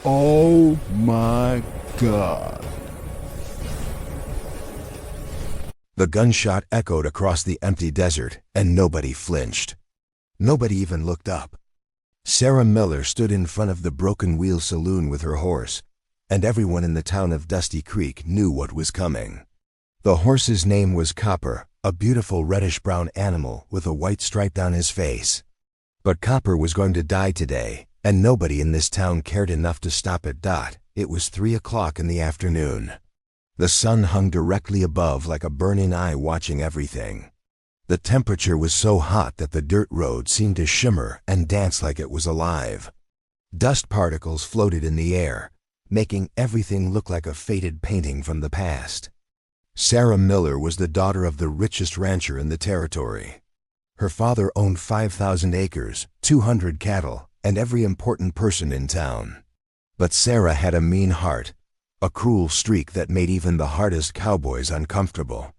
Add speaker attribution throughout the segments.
Speaker 1: Oh my God.
Speaker 2: The gunshot echoed across the empty desert, and nobody flinched. Nobody even looked up. Sarah Miller stood in front of the Broken Wheel Saloon with her horse, and everyone in the town of Dusty Creek knew what was coming. The horse's name was Copper, a beautiful reddish-brown animal with a white stripe down his face. But Copper was going to die today, and nobody in this town cared enough to stop at dot. It was 3 o'clock in the afternoon. The sun hung directly above like a burning eye watching everything. The temperature was so hot that the dirt road seemed to shimmer and dance like it was alive. Dust particles floated in the air, making everything look like a faded painting from the past. Sarah Miller was the daughter of the richest rancher in the territory. Her father owned 5,000 acres, 200 cattle, and every important person in town. But Sarah had a mean heart, a cruel streak that made even the hardest cowboys uncomfortable.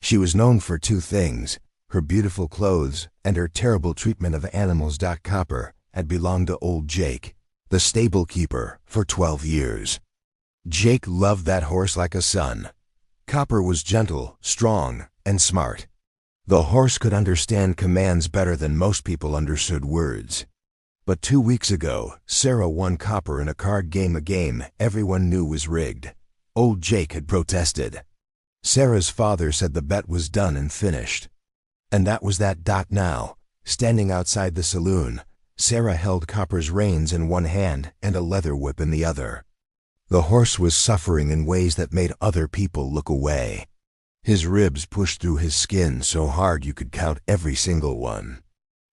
Speaker 2: She was known for two things: her beautiful clothes and her terrible treatment of animals. Copper had belonged to old Jake, the stable keeper, for 12 years. Jake loved that horse like a son. Copper was gentle, strong, and smart. The horse could understand commands better than most people understood words. But 2 weeks ago, Sarah won Copper in a card game, a game everyone knew was rigged. Old Jake had protested. Sarah's father said the bet was done and finished. And that was that. Now, standing outside the saloon, Sarah held Copper's reins in one hand and a leather whip in the other. The horse was suffering in ways that made other people look away. His ribs pushed through his skin so hard you could count every single one.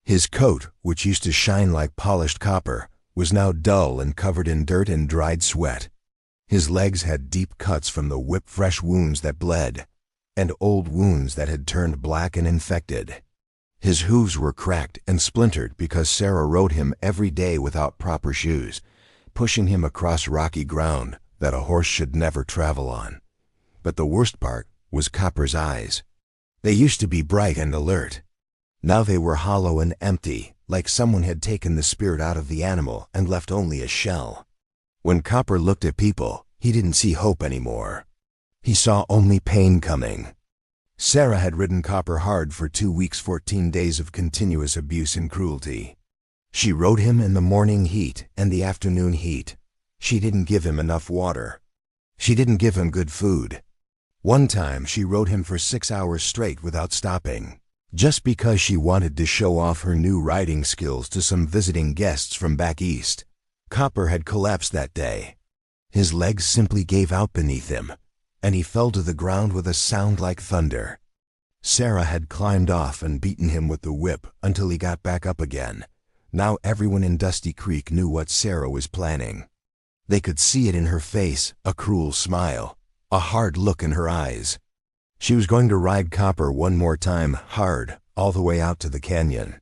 Speaker 2: His coat, which used to shine like polished copper, was now dull and covered in dirt and dried sweat. His legs had deep cuts from the whip-fresh wounds that bled, and old wounds that had turned black and infected. His hooves were cracked and splintered because Sarah rode him every day without proper shoes, pushing him across rocky ground that a horse should never travel on. But the worst part was Copper's eyes. They used to be bright and alert. Now they were hollow and empty, like someone had taken the spirit out of the animal and left only a shell. When Copper looked at people, he didn't see hope anymore. He saw only pain coming. Sarah had ridden Copper hard for 2 weeks, 14 days of continuous abuse and cruelty. She rode him in the morning heat and the afternoon heat. She didn't give him enough water. She didn't give him good food. One time she rode him for 6 hours straight without stopping, just because she wanted to show off her new riding skills to some visiting guests from back east. Copper had collapsed that day. His legs simply gave out beneath him, and he fell to the ground with a sound like thunder. Sarah had climbed off and beaten him with the whip until he got back up again. Now everyone in Dusty Creek knew what Sarah was planning. They could see it in her face, a cruel smile, a hard look in her eyes. She was going to ride Copper one more time, hard, all the way out to the canyon.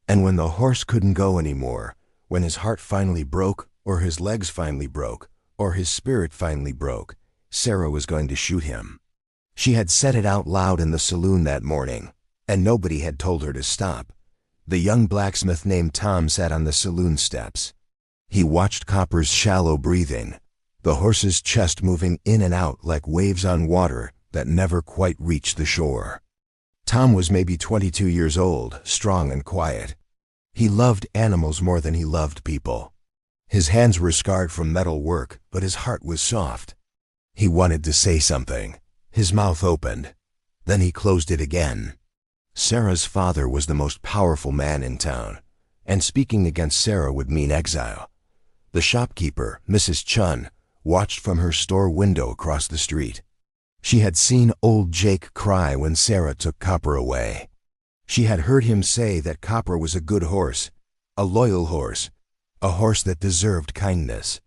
Speaker 2: And when the horse couldn't go anymore, when his heart finally broke, or his legs finally broke, or his spirit finally broke, Sarah was going to shoot him. She had said it out loud in the saloon that morning, and nobody had told her to stop. The young blacksmith named Tom sat on the saloon steps. He watched Copper's shallow breathing, the horse's chest moving in and out like waves on water that never quite reached the shore. Tom was maybe 22 years old, strong and quiet. He loved animals more than he loved people. His hands were scarred from metal work, but his heart was soft. He wanted to say something. His mouth opened. Then he closed it again. Sarah's father was the most powerful man in town, and speaking against Sarah would mean exile. The shopkeeper, Mrs. Chun, watched from her store window across the street. She had seen old Jake cry when Sarah took Copper away. She had heard him say that Copper was a good horse, a loyal horse, a horse that deserved kindness.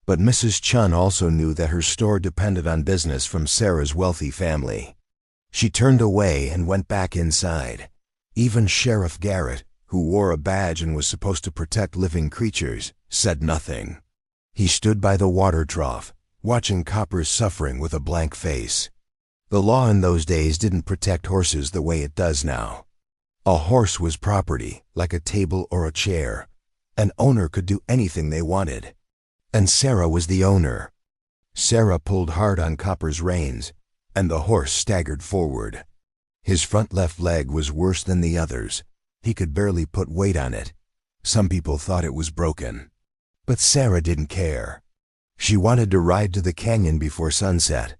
Speaker 2: But Mrs. Chun also knew that her store depended on business from Sarah's wealthy family. She turned away and went back inside. Even Sheriff Garrett, who wore a badge and was supposed to protect living creatures, said nothing. He stood by the water trough, watching Copper's suffering with a blank face. The law in those days didn't protect horses the way it does now. A horse was property, like a table or a chair. An owner could do anything they wanted. and Sarah was the owner. Sarah pulled hard on Copper's reins, and the horse staggered forward. His front left leg was worse than the others. He could barely put weight on it. Some people thought it was broken. But Sarah didn't care. She wanted to ride to the canyon before sunset.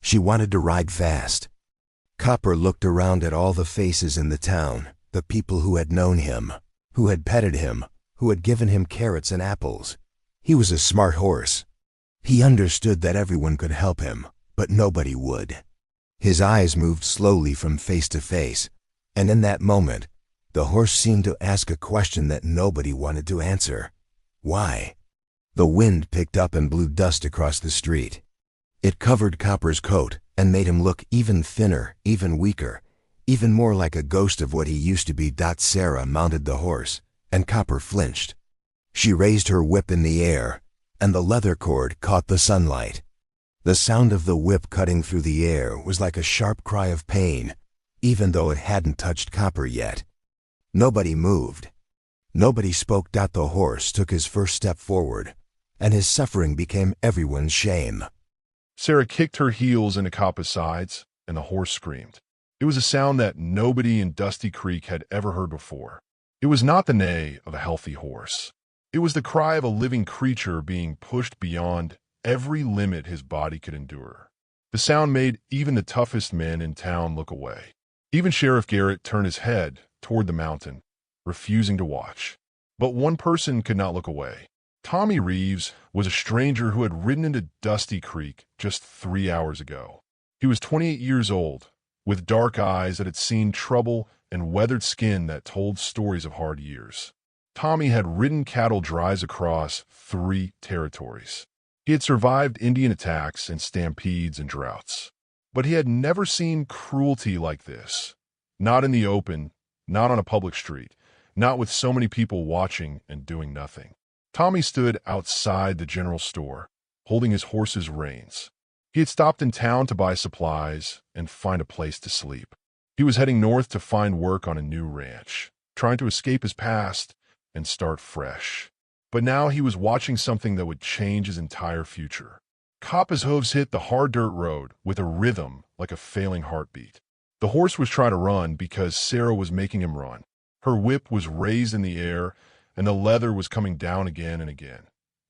Speaker 2: She wanted to ride fast. Copper looked around at all the faces in the town, the people who had known him, who had petted him, who had given him carrots and apples. He was a smart horse. He understood that everyone could help him, but nobody would. His eyes moved slowly from face to face, and in that moment, the horse seemed to ask a question that nobody wanted to answer. Why? The wind picked up and blew dust across the street. It covered Copper's coat and made him look even thinner, even weaker, even more like a ghost of what he used to be. Sarah mounted the horse, and Copper flinched. She raised her whip in the air, and the leather cord caught the sunlight. The sound of the whip cutting through the air was like a sharp cry of pain, even though it hadn't touched Copper yet. Nobody moved. Nobody spoke. The horse took his first step forward, and his suffering became everyone's shame.
Speaker 3: Sarah kicked her heels into Copper's sides, and the horse screamed. It was a sound that nobody in Dusty Creek had ever heard before. It was not the neigh of a healthy horse. It was the cry of a living creature being pushed beyond every limit his body could endure. The sound made even the toughest men in town look away. Even Sheriff Garrett turned his head toward the mountain, refusing to watch. But one person could not look away. Tommy Reeves was a stranger who had ridden into Dusty Creek just 3 hours ago. He was 28 years old, with dark eyes that had seen trouble and weathered skin that told stories of hard years. Tommy had ridden cattle drives across 3 territories. He had survived Indian attacks and stampedes and droughts. But he had never seen cruelty like this. Not in the open, not on a public street, not with so many people watching and doing nothing. Tommy stood outside the general store, holding his horse's reins. He had stopped in town to buy supplies and find a place to sleep. He was heading north to find work on a new ranch, trying to escape his past and start fresh. But now he was watching something that would change his entire future. Copper's hooves hit the hard dirt road with a rhythm like a failing heartbeat. The horse was trying to run because Sarah was making him run. Her whip was raised in the air, and the leather was coming down again and again.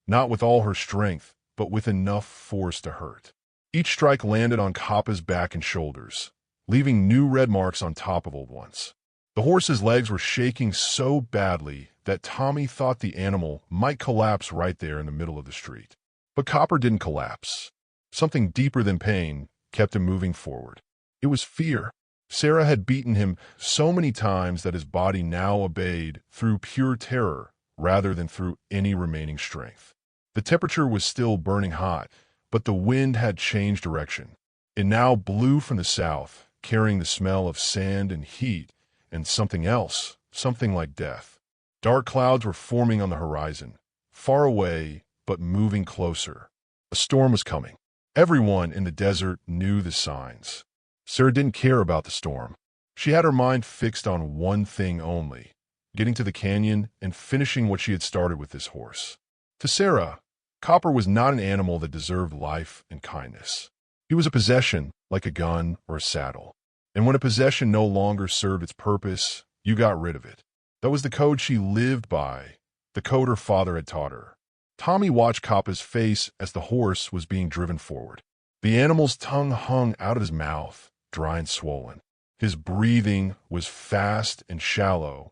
Speaker 3: Not with all her strength, but with enough force to hurt. Each strike landed on Copper's back and shoulders, leaving new red marks on top of old ones. The horse's legs were shaking so badly that Tommy thought the animal might collapse right there in the middle of the street. But Copper didn't collapse. Something deeper than pain kept him moving forward. It was fear. Sarah had beaten him so many times that his body now obeyed through pure terror rather than through any remaining strength. The temperature was still burning hot, but the wind had changed direction. It now blew from the south, carrying the smell of sand and heat and something else, something like death. Dark clouds were forming on the horizon, far away but moving closer. A storm was coming. Everyone in the desert knew the signs. Sarah didn't care about the storm. She had her mind fixed on one thing only, getting to the canyon and finishing what she had started with this horse. To Sarah, Copper was not an animal that deserved life and kindness. He was a possession, like a gun or a saddle. And when a possession no longer served its purpose, you got rid of it. That was the code she lived by, the code her father had taught her. Tommy watched Copper's face as the horse was being driven forward. The animal's tongue hung out of his mouth, dry and swollen. His breathing was fast and shallow,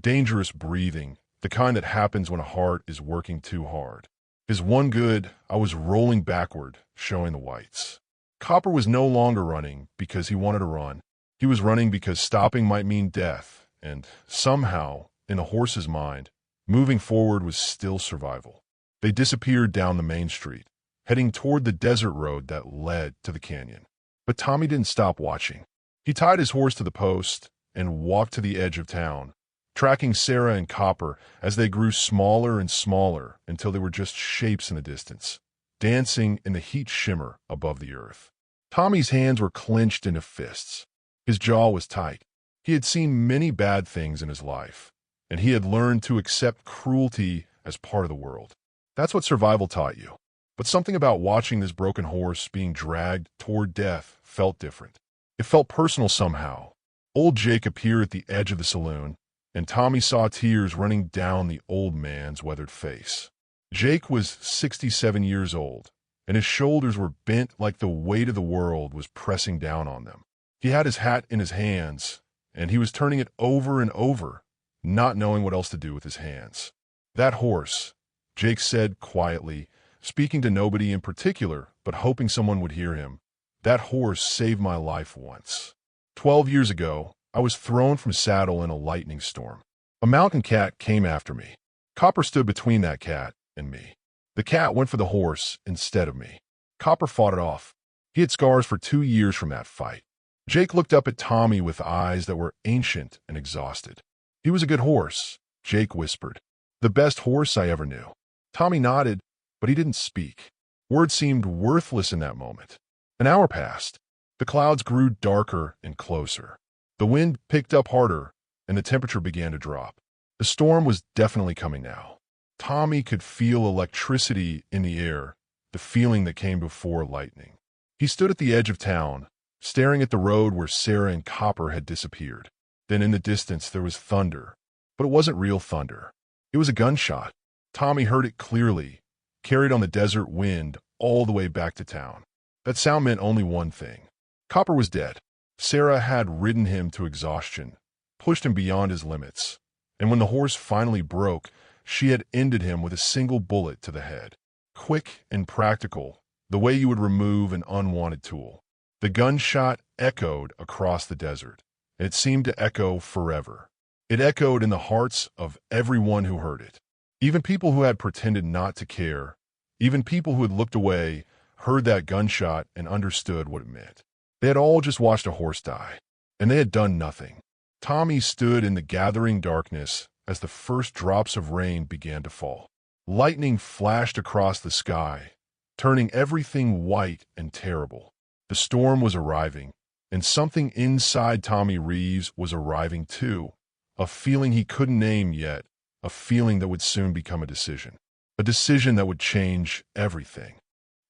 Speaker 3: dangerous breathing, the kind that happens when a heart is working too hard. His one good, I was rolling backward, showing the whites. Copper was no longer running because he wanted to run. He was running because stopping might mean death, and somehow, in the horse's mind, moving forward was still survival. They disappeared down the main street, heading toward the desert road that led to the canyon. But Tommy didn't stop watching. He tied his horse to the post and walked to the edge of town, tracking Sarah and Copper as they grew smaller and smaller until they were just shapes in the distance, dancing in the heat shimmer above the earth. Tommy's hands were clenched into fists. His jaw was tight. He had seen many bad things in his life, and he had learned to accept cruelty as part of the world. That's what survival taught you. But something about watching this broken horse being dragged toward death felt different. It felt personal somehow. Old Jake appeared at the edge of the saloon, and Tommy saw tears running down the old man's weathered face. Jake was 67 years old, and his shoulders were bent like the weight of the world was pressing down on them. He had his hat in his hands, and he was turning it over and over, not knowing what else to do with his hands. That horse, Jake said quietly, speaking to nobody in particular, but hoping someone would hear him. That horse saved my life once. 12 years ago, I was thrown from saddle in a lightning storm. A mountain cat came after me. Copper stood between that cat and me. The cat went for the horse instead of me. Copper fought it off. He had scars for 2 years from that fight. Jake looked up at Tommy with eyes that were ancient and exhausted. He was a good horse, Jake whispered. The best horse I ever knew. Tommy nodded, but he didn't speak. Words seemed worthless in that moment. An hour passed. The clouds grew darker and closer. The wind picked up harder, and the temperature began to drop. The storm was definitely coming now. Tommy could feel electricity in the air, the feeling that came before lightning. He stood at the edge of town, staring at the road where Sarah and Copper had disappeared. Then in the distance there was thunder, but it wasn't real thunder. It was a gunshot. Tommy heard it clearly, carried on the desert wind all the way back to town. That sound meant only one thing. Copper was dead. Sarah had ridden him to exhaustion, pushed him beyond his limits, and when the horse finally broke, she had ended him with a single bullet to the head. Quick and practical, the way you would remove an unwanted tool. The gunshot echoed across the desert, and it seemed to echo forever. It echoed in the hearts of everyone who heard it. Even people who had pretended not to care, even people who had looked away, heard that gunshot and understood what it meant. They had all just watched a horse die, and they had done nothing. Tommy stood in the gathering darkness as the first drops of rain began to fall. Lightning flashed across the sky, turning everything white and terrible. The storm was arriving, and something inside Tommy Reeves was arriving too. A feeling he couldn't name yet, a feeling that would soon become a decision that would change everything.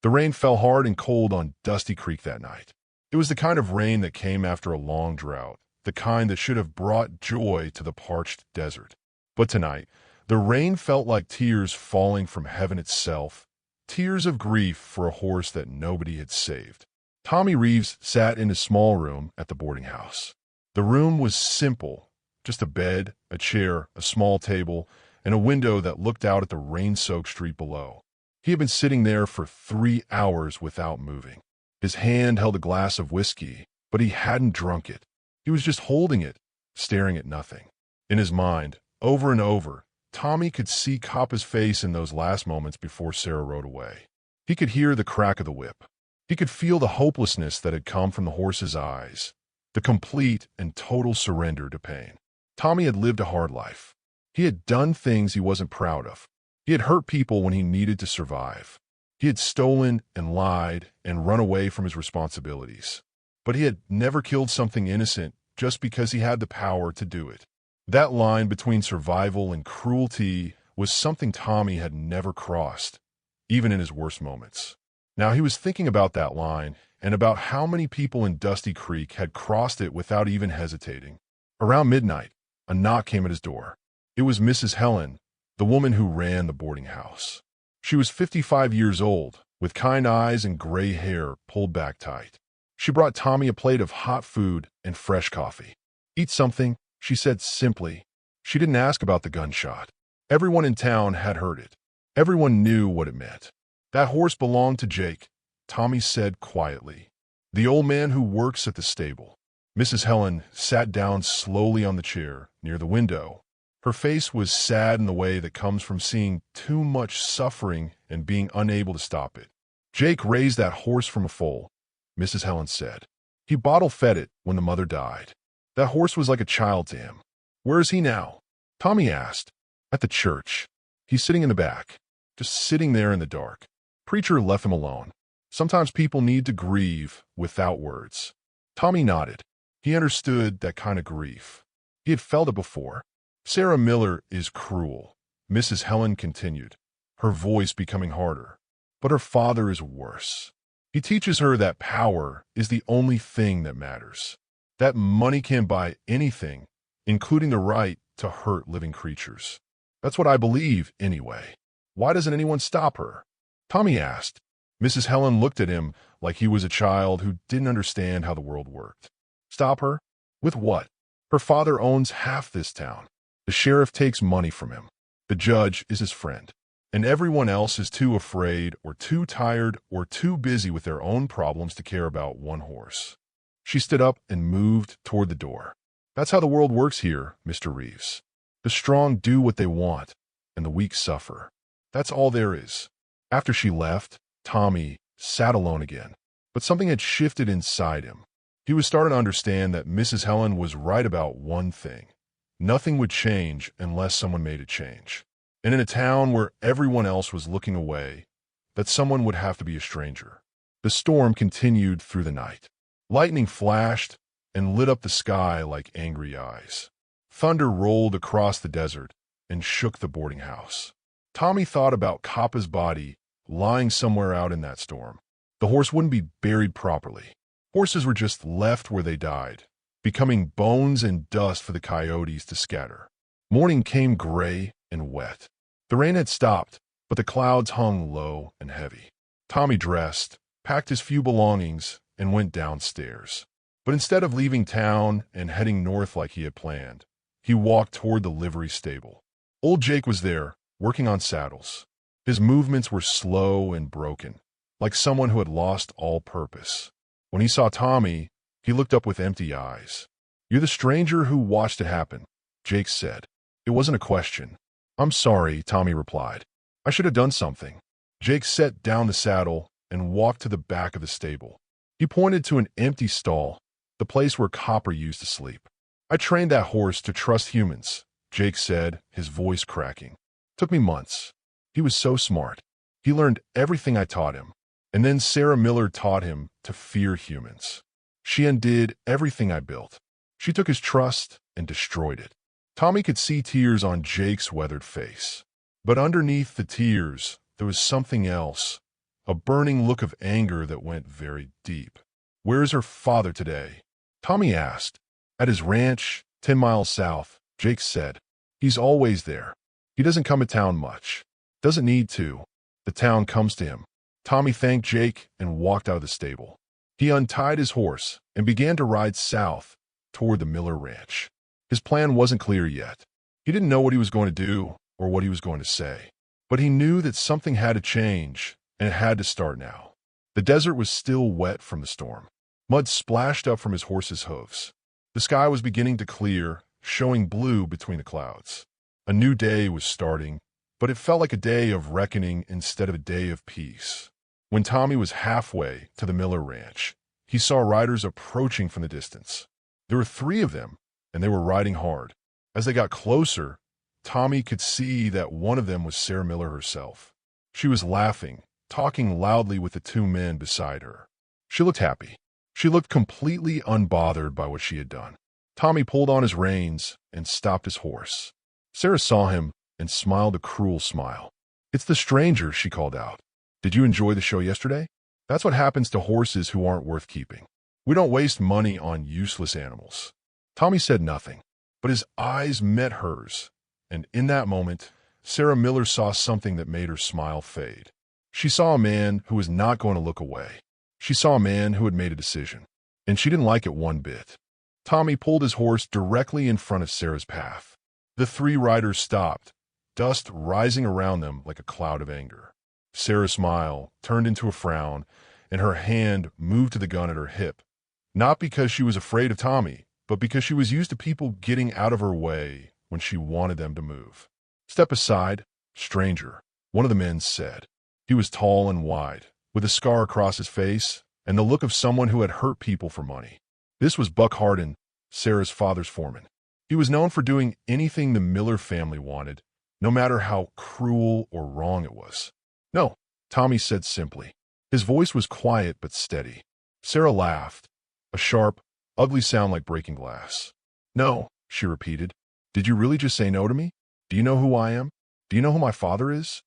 Speaker 3: The rain fell hard and cold on Dusty Creek that night. It was the kind of rain that came after a long drought, the kind that should have brought joy to the parched desert. But tonight, the rain felt like tears falling from heaven itself, tears of grief for a horse that nobody had saved. Tommy Reeves sat in his small room at the boarding house. The room was simple, just a bed, a chair, a small table, and a window that looked out at the rain-soaked street below. He had been sitting there for 3 hours without moving. His hand held a glass of whiskey, but he hadn't drunk it. He was just holding it, staring at nothing. In his mind, over and over, Tommy could see Coppa's face in those last moments before Sarah rode away. He could hear the crack of the whip. He could feel the hopelessness that had come from the horse's eyes, the complete and total surrender to pain. Tommy had lived a hard life. He had done things he wasn't proud of. He had hurt people when he needed to survive. He had stolen and lied and run away from his responsibilities. But he had never killed something innocent just because he had the power to do it. That line between survival and cruelty was something Tommy had never crossed, even in his worst moments. Now he was thinking about that line and about how many people in Dusty Creek had crossed it without even hesitating. Around midnight, a knock came at his door. It was Mrs. Helen, the woman who ran the boarding house. She was 55 years old, with kind eyes and gray hair pulled back tight. She brought Tommy a plate of hot food and fresh coffee. "Eat something," she said simply. She didn't ask about the gunshot. Everyone in town had heard it. Everyone knew what it meant. "That horse belonged to Jake," Tommy said quietly. "The old man who works at the stable." Mrs. Helen sat down slowly on the chair near the window. Her face was sad in the way that comes from seeing too much suffering and being unable to stop it. "Jake raised that horse from a foal," Mrs. Helen said. "He bottle-fed it when the mother died. That horse was like a child to him." "Where is he now?" Tommy asked. "At the church. He's sitting in the back, just sitting there in the dark. Preacher left him alone. Sometimes people need to grieve without words." Tommy nodded. He understood that kind of grief. He had felt it before. "Sarah Miller is cruel," Mrs. Helen continued. her voice becoming harder. But her father is worse. He teaches her that power is the only thing that matters, that money can't buy anything, including the right to hurt living creatures. That's what I believe, anyway. Why doesn't anyone stop her? Tommy asked. Mrs. Helen looked at him like he was a child who didn't understand how the world worked. Stop her? With what? Her father owns half this town. The sheriff takes money from him. The judge is his friend. And everyone else is too afraid or too tired or too busy with their own problems to care about one horse. She stood up and moved toward the door. That's how the world works here, Mr. Reeves. The strong do what they want, and the weak suffer. That's all there is. After she left, Tommy sat alone again. But something had shifted inside him. He was starting to understand that Mrs. Helen was right about one thing. Nothing would change unless someone made a change. And in a town where everyone else was looking away, that someone would have to be a stranger. The storm continued through the night. Lightning flashed and lit up the sky like angry eyes. Thunder rolled across the desert and shook the boarding house. Tommy thought about Kappa's body lying somewhere out in that storm. The horse wouldn't be buried properly. Horses were just left where they died, becoming bones and dust for the coyotes to scatter. Morning came gray and wet. The rain had stopped, but the clouds hung low and heavy. Tommy dressed, packed his few belongings, and went downstairs. But instead of leaving town and heading north like he had planned, he walked toward the livery stable. Old Jake was there, working on saddles. His movements were slow and broken, like someone who had lost all purpose. When he saw Tommy, he looked up with empty eyes. "You're the stranger who watched it happen," Jake said. It wasn't a question. "I'm sorry," Tommy replied. "I should have done something." Jake set down the saddle and walked to the back of the stable. He pointed to an empty stall, the place where Copper used to sleep. "I trained that horse to trust humans," Jake said, his voice cracking. "Took me months. He was so smart. He learned everything I taught him. And then Sarah Miller taught him to fear humans. She undid everything I built. She took his trust and destroyed it." Tommy could see tears on Jake's weathered face. But underneath the tears, there was something else, a burning look of anger that went very deep. "Where is her father today?" Tommy asked. "At his ranch, 10 miles south," Jake said. "He's always there. He doesn't come to town much. Doesn't need to. The town comes to him." Tommy thanked Jake and walked out of the stable. He untied his horse and began to ride south toward the Miller Ranch. His plan wasn't clear yet. He didn't know what he was going to do or what he was going to say. But he knew that something had to change, and it had to start now. The desert was still wet from the storm. Mud splashed up from his horse's hooves. The sky was beginning to clear, showing blue between the clouds. A new day was starting, but it felt like a day of reckoning instead of a day of peace. When Tommy was halfway to the Miller Ranch, he saw riders approaching from the distance. There were 3 of them, and they were riding hard. As they got closer, Tommy could see that one of them was Sarah Miller herself. She was laughing, talking loudly with the 2 men beside her. She looked happy. She looked completely unbothered by what she had done. Tommy pulled on his reins and stopped his horse. Sarah saw him and smiled a cruel smile. "It's the stranger," she called out. "Did you enjoy the show yesterday? That's what happens to horses who aren't worth keeping. We don't waste money on useless animals." Tommy said nothing, but his eyes met hers, and in that moment, Sarah Miller saw something that made her smile fade. She saw a man who was not going to look away. She saw a man who had made a decision, and she didn't like it one bit. Tommy pulled his horse directly in front of Sarah's path. The 3 riders stopped, dust rising around them like a cloud of anger. Sarah's smile turned into a frown, and her hand moved to the gun at her hip, not because she was afraid of Tommy, but because she was used to people getting out of her way when she wanted them to move. "Step aside, stranger," one of the men said. He was tall and wide, with a scar across his face and the look of someone who had hurt people for money. This was Buck Hardin, Sarah's father's foreman. He was known for doing anything the Miller family wanted, no matter how cruel or wrong it was. "No," Tommy said simply. His voice was quiet but steady. Sarah laughed, a sharp, ugly sound like breaking glass. "No," she repeated. "Did you really just say no to me? Do you know who I am? Do you know who my father is?"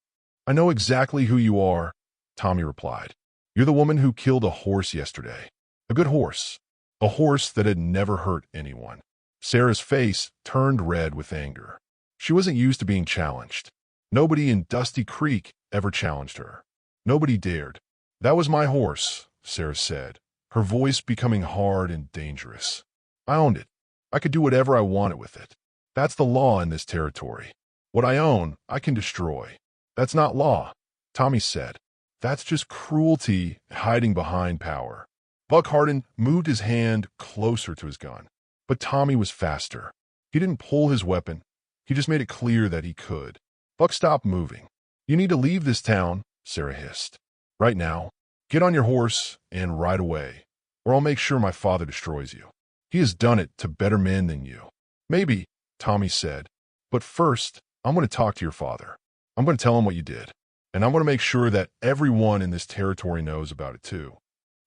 Speaker 3: I know exactly who you are, Tommy replied. You're the woman who killed a horse yesterday. A good horse. A horse that had never hurt anyone. Sarah's face turned red with anger. She wasn't used to being challenged. Nobody in Dusty Creek ever challenged her. Nobody dared. That was my horse, Sarah said, her voice becoming hard and dangerous. I owned it. I could do whatever I wanted with it. That's the law in this territory. What I own, I can destroy. That's not law, Tommy said. That's just cruelty hiding behind power. Buck Harden moved his hand closer to his gun. But Tommy was faster. He didn't pull his weapon. He just made it clear that he could. Buck stopped moving. You need to leave this town, Sarah hissed. Right now. Get on your horse and ride away, or I'll make sure my father destroys you. He has done it to better men than you. Maybe, Tommy said. But first, I'm going to talk to your father. I'm going to tell him what you did. And I'm going to make sure that everyone in this territory knows about it too.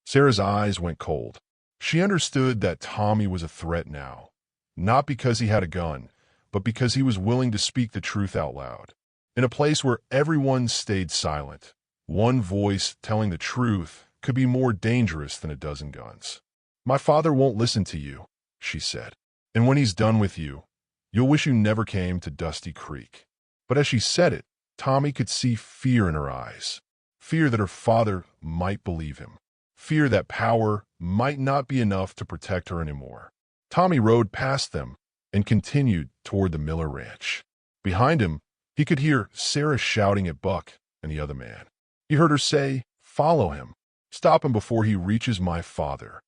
Speaker 3: Sarah's eyes went cold. She understood that Tommy was a threat now, not because he had a gun, but because he was willing to speak the truth out loud. In a place where everyone stayed silent, one voice telling the truth could be more dangerous than a dozen guns. My father won't listen to you, she said. And when he's done with you, you'll wish you never came to Dusty Creek. But as she said it, Tommy could see fear in her eyes. Fear that her father might believe him. Fear that power might not be enough to protect her anymore. Tommy rode past them and continued toward the Miller Ranch. Behind him, he could hear Sarah shouting at Buck and the other man. He heard her say, "Follow him. Stop him before he reaches my father."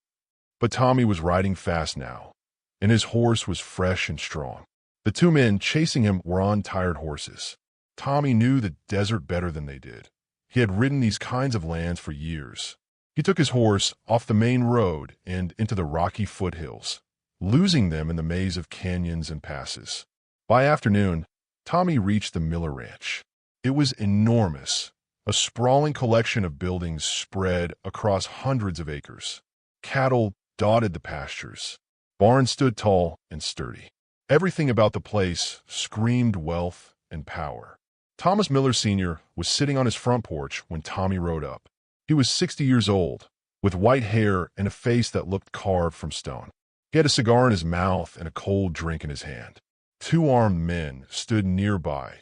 Speaker 3: But Tommy was riding fast now, and his horse was fresh and strong. The two men chasing him were on tired horses. Tommy knew the desert better than they did. He had ridden these kinds of lands for years. He took his horse off the main road and into the rocky foothills, losing them in the maze of canyons and passes. By afternoon, Tommy reached the Miller Ranch. It was enormous, a sprawling collection of buildings spread across hundreds of acres. Cattle dotted the pastures. Barns stood tall and sturdy. Everything about the place screamed wealth and power. Thomas Miller Sr. was sitting on his front porch when Tommy rode up. He was 60 years old, with white hair and a face that looked carved from stone. He had a cigar in his mouth and a cold drink in his hand. Two armed men stood nearby,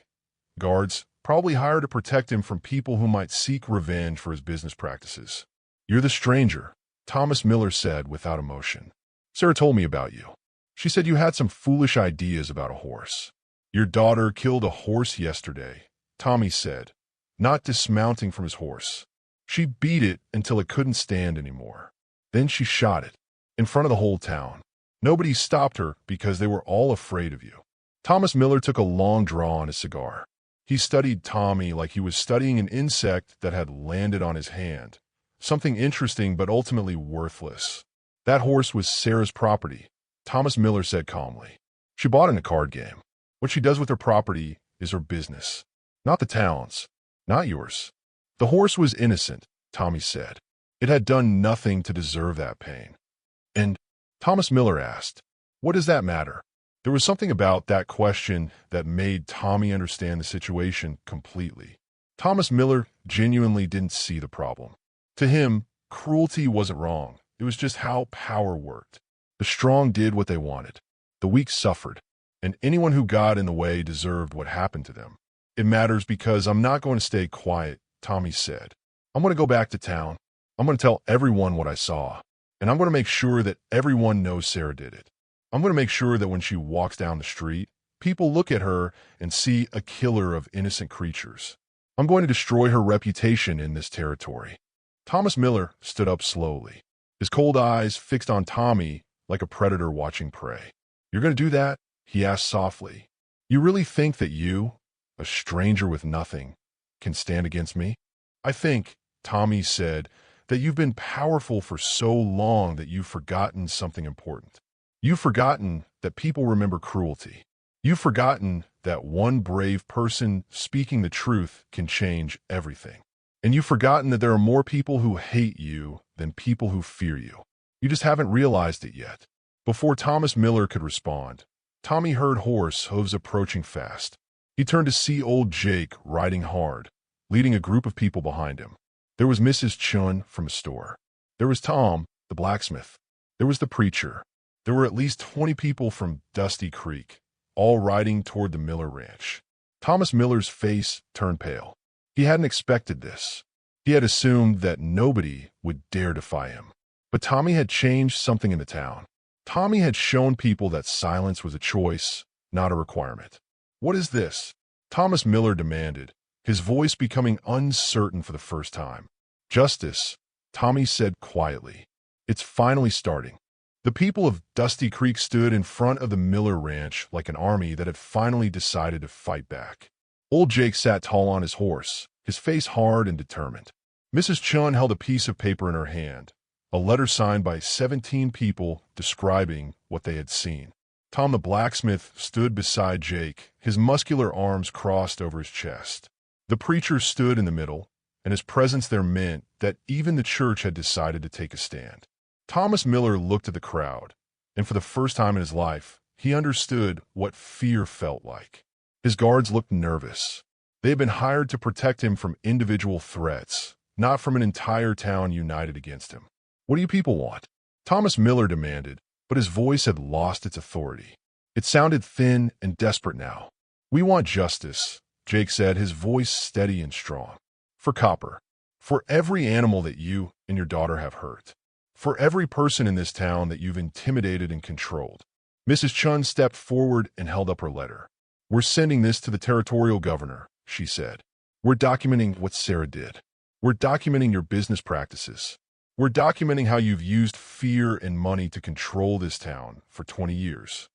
Speaker 3: guards probably hired to protect him from people who might seek revenge for his business practices. "You're the stranger," Thomas Miller said without emotion. "Sarah told me about you. She said you had some foolish ideas about a horse." "Your daughter killed a horse yesterday," Tommy said, not dismounting from his horse. "She beat it until it couldn't stand anymore. Then she shot it, in front of the whole town. Nobody stopped her because they were all afraid of you." Thomas Miller took a long draw on his cigar. He studied Tommy like he was studying an insect that had landed on his hand, something interesting but ultimately worthless. "That horse was Sarah's property," Thomas Miller said calmly. "She bought it in a card game. What she does with her property is her business, not the town's, not yours." "The horse was innocent," Tommy said. "It had done nothing to deserve that pain." "And," Thomas Miller asked, "what does that matter?" There was something about that question that made Tommy understand the situation completely. Thomas Miller genuinely didn't see the problem. To him, cruelty wasn't wrong. It was just how power worked. The strong did what they wanted. The weak suffered. And anyone who got in the way deserved what happened to them. "It matters because I'm not going to stay quiet," Tommy said. "I'm going to go back to town. I'm going to tell everyone what I saw. And I'm going to make sure that everyone knows Sarah did it. I'm going to make sure that when she walks down the street, people look at her and see a killer of innocent creatures. I'm going to destroy her reputation in this territory." Thomas Miller stood up slowly, his cold eyes fixed on Tommy like a predator watching prey. "You're going to do that?" he asked softly. "You really think that you, a stranger with nothing, can stand against me?" "I think," Tommy said, "that you've been powerful for so long that you've forgotten something important. You've forgotten that people remember cruelty. You've forgotten that one brave person speaking the truth can change everything. And you've forgotten that there are more people who hate you than people who fear you. You just haven't realized it yet." Before Thomas Miller could respond, Tommy heard horse hooves approaching fast. He turned to see old Jake riding hard, leading a group of people behind him. There was Mrs. Chun from a store. There was Tom, the blacksmith. There was the preacher. There were at least 20 people from Dusty Creek, all riding toward the Miller Ranch. Thomas Miller's face turned pale. He hadn't expected this. He had assumed that nobody would dare defy him. But Tommy had changed something in the town. Tommy had shown people that silence was a choice, not a requirement. "What is this?" Thomas Miller demanded, his voice becoming uncertain for the first time. "Justice," Tommy said quietly. "It's finally starting." The people of Dusty Creek stood in front of the Miller Ranch like an army that had finally decided to fight back. Old Jake sat tall on his horse, his face hard and determined. Mrs. Chun held a piece of paper in her hand, a letter signed by 17 people describing what they had seen. Tom the blacksmith stood beside Jake, his muscular arms crossed over his chest. The preacher stood in the middle, and his presence there meant that even the church had decided to take a stand. Thomas Miller looked at the crowd, and for the first time in his life, he understood what fear felt like. His guards looked nervous. They had been hired to protect him from individual threats, not from an entire town united against him. "What do you people want?" Thomas Miller demanded, but his voice had lost its authority. It sounded thin and desperate now. "We want justice," Jake said, his voice steady and strong. "For copper. For every animal that you and your daughter have hurt. For every person in this town that you've intimidated and controlled." Mrs. Chun stepped forward and held up her letter. "We're sending this to the territorial governor," she said. "We're documenting what Sarah did. We're documenting your business practices. We're documenting how you've used fear and money to control this town for 20 years.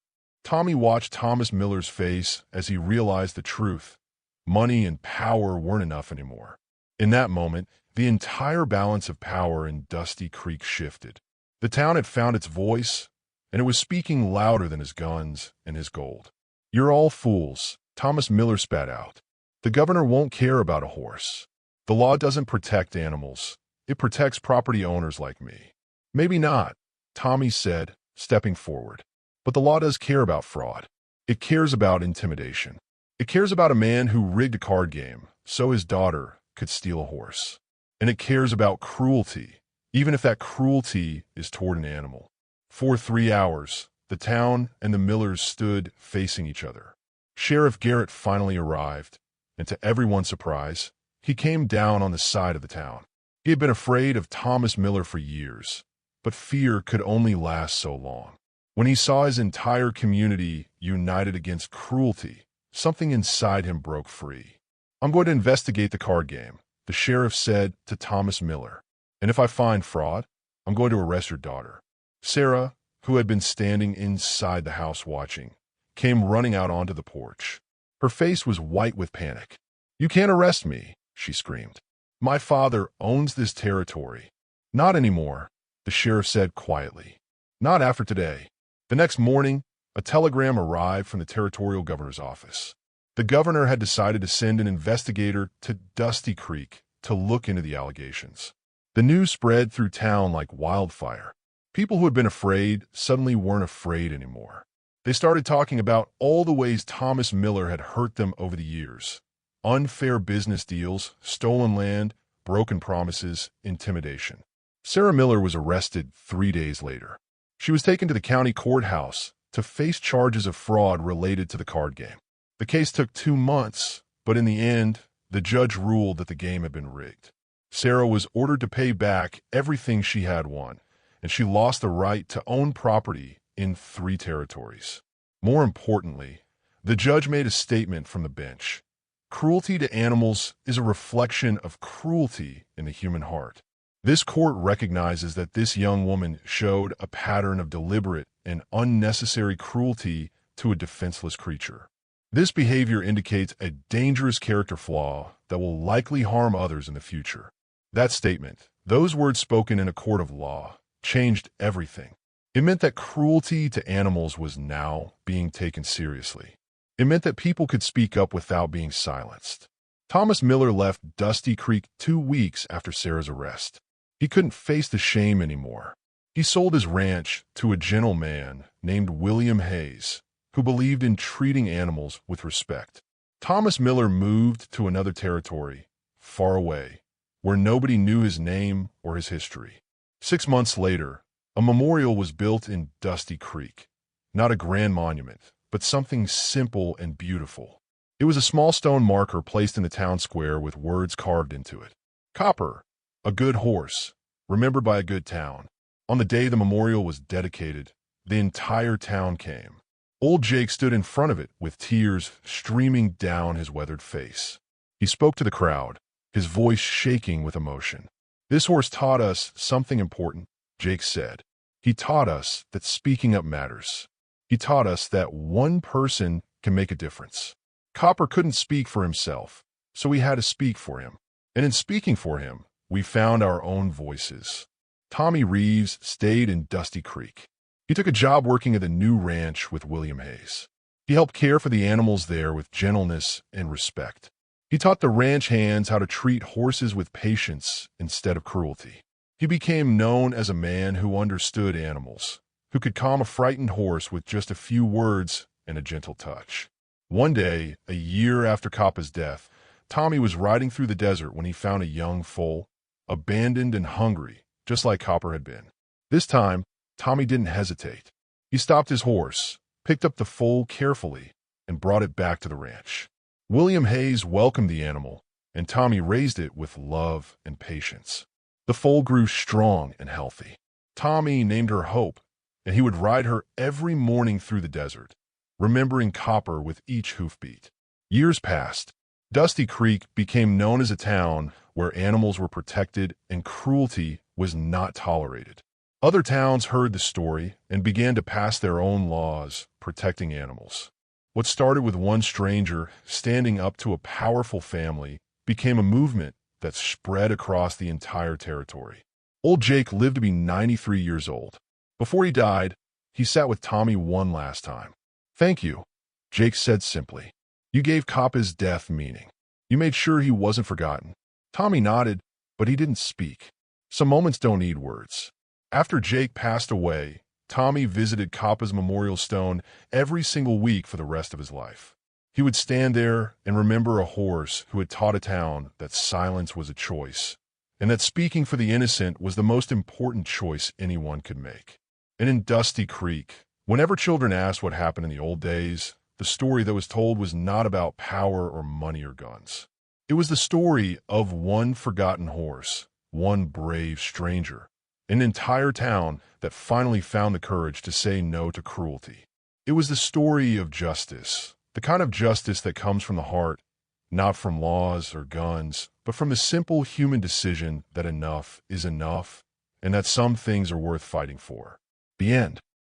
Speaker 3: Tommy watched Thomas Miller's face as he realized the truth. Money and power weren't enough anymore. In that moment, the entire balance of power in Dusty Creek shifted. The town had found its voice, and it was speaking louder than his guns and his gold. "You're all fools," Thomas Miller spat out. "The governor won't care about a horse. The law doesn't protect animals. It protects property owners like me." "Maybe not," Tommy said, stepping forward. "But the law does care about fraud. It cares about intimidation. It cares about a man who rigged a card game so his daughter could steal a horse. And it cares about cruelty, even if that cruelty is toward an animal." For 3 hours, the town and the Millers stood facing each other. Sheriff Garrett finally arrived, and to everyone's surprise, he came down on the side of the town. He had been afraid of Thomas Miller for years, but fear could only last so long. When he saw his entire community united against cruelty, something inside him broke free. "I'm going to investigate the card game," the sheriff said to Thomas Miller. "And if I find fraud, I'm going to arrest your daughter." Sarah, who had been standing inside the house watching, came running out onto the porch. Her face was white with panic. "You can't arrest me," she screamed. "My father owns this territory." "Not anymore," the sheriff said quietly. "Not after today." The next morning, a telegram arrived from the territorial governor's office. The governor had decided to send an investigator to Dusty Creek to look into the allegations. The news spread through town like wildfire. People who had been afraid suddenly weren't afraid anymore. They started talking about all the ways Thomas Miller had hurt them over the years. Unfair business deals, stolen land, broken promises, intimidation. Sarah Miller was arrested 3 days later. She was taken to the county courthouse to face charges of fraud related to the card game. The case took 2 months, but in the end, the judge ruled that the game had been rigged. Sarah was ordered to pay back everything she had won, and she lost the right to own property in 3 territories. More importantly, the judge made a statement from the bench. Cruelty to animals is a reflection of cruelty in the human heart. This court recognizes that this young woman showed a pattern of deliberate and unnecessary cruelty to a defenseless creature. This behavior indicates a dangerous character flaw that will likely harm others in the future. That statement, those words spoken in a court of law, changed everything. It meant that cruelty to animals was now being taken seriously. It meant that people could speak up without being silenced. Thomas Miller left Dusty Creek 2 weeks after Sarah's arrest. He couldn't face the shame anymore. He sold his ranch to a gentleman named William Hayes, who believed in treating animals with respect. Thomas Miller moved to another territory, far away, where nobody knew his name or his history. 6 months later, a memorial was built in Dusty Creek. Not a grand monument, but something simple and beautiful. It was a small stone marker placed in the town square with words carved into it. Copper, a good horse, remembered by a good town. On the day the memorial was dedicated, the entire town came. Old Jake stood in front of it with tears streaming down his weathered face. He spoke to the crowd, his voice shaking with emotion. "This horse taught us something important," Jake said. "He taught us that speaking up matters. He taught us that one person can make a difference." Copper couldn't speak for himself, so we had to speak for him. And in speaking for him, we found our own voices. Tommy Reeves stayed in Dusty Creek. He took a job working at the new ranch with William Hayes. He helped care for the animals there with gentleness and respect. He taught the ranch hands how to treat horses with patience instead of cruelty. He became known as a man who understood animals, who could calm a frightened horse with just a few words and a gentle touch. One day, a year after Coppa's death, Tommy was riding through the desert when he found a young foal, abandoned and hungry, just like Copper had been. This time, Tommy didn't hesitate. He stopped his horse, picked up the foal carefully, and brought it back to the ranch. William Hayes welcomed the animal, and Tommy raised it with love and patience. The foal grew strong and healthy. Tommy named her Hope, and he would ride her every morning through the desert, remembering Copper with each hoofbeat. Years passed. Dusty Creek became known as a town where animals were protected and cruelty was not tolerated. Other towns heard the story and began to pass their own laws protecting animals. What started with one stranger standing up to a powerful family became a movement that spread across the entire territory. Old Jake lived to be 93 years old. Before he died, he sat with Tommy one last time. "Thank you," Jake said simply. "You gave Coppa's death meaning. You made sure he wasn't forgotten." Tommy nodded, but he didn't speak. Some moments don't need words. After Jake passed away, Tommy visited Coppa's memorial stone every single week for the rest of his life. He would stand there and remember a horse who had taught a town that silence was a choice, and that speaking for the innocent was the most important choice anyone could make. And in Dusty Creek, whenever children asked what happened in the old days, the story that was told was not about power or money or guns. It was the story of one forgotten horse, one brave stranger, an entire town that finally found the courage to say no to cruelty. It was the story of justice, the kind of justice that comes from the heart, not from laws or guns, but from the simple human decision that enough is enough and that some things are worth fighting for. The end.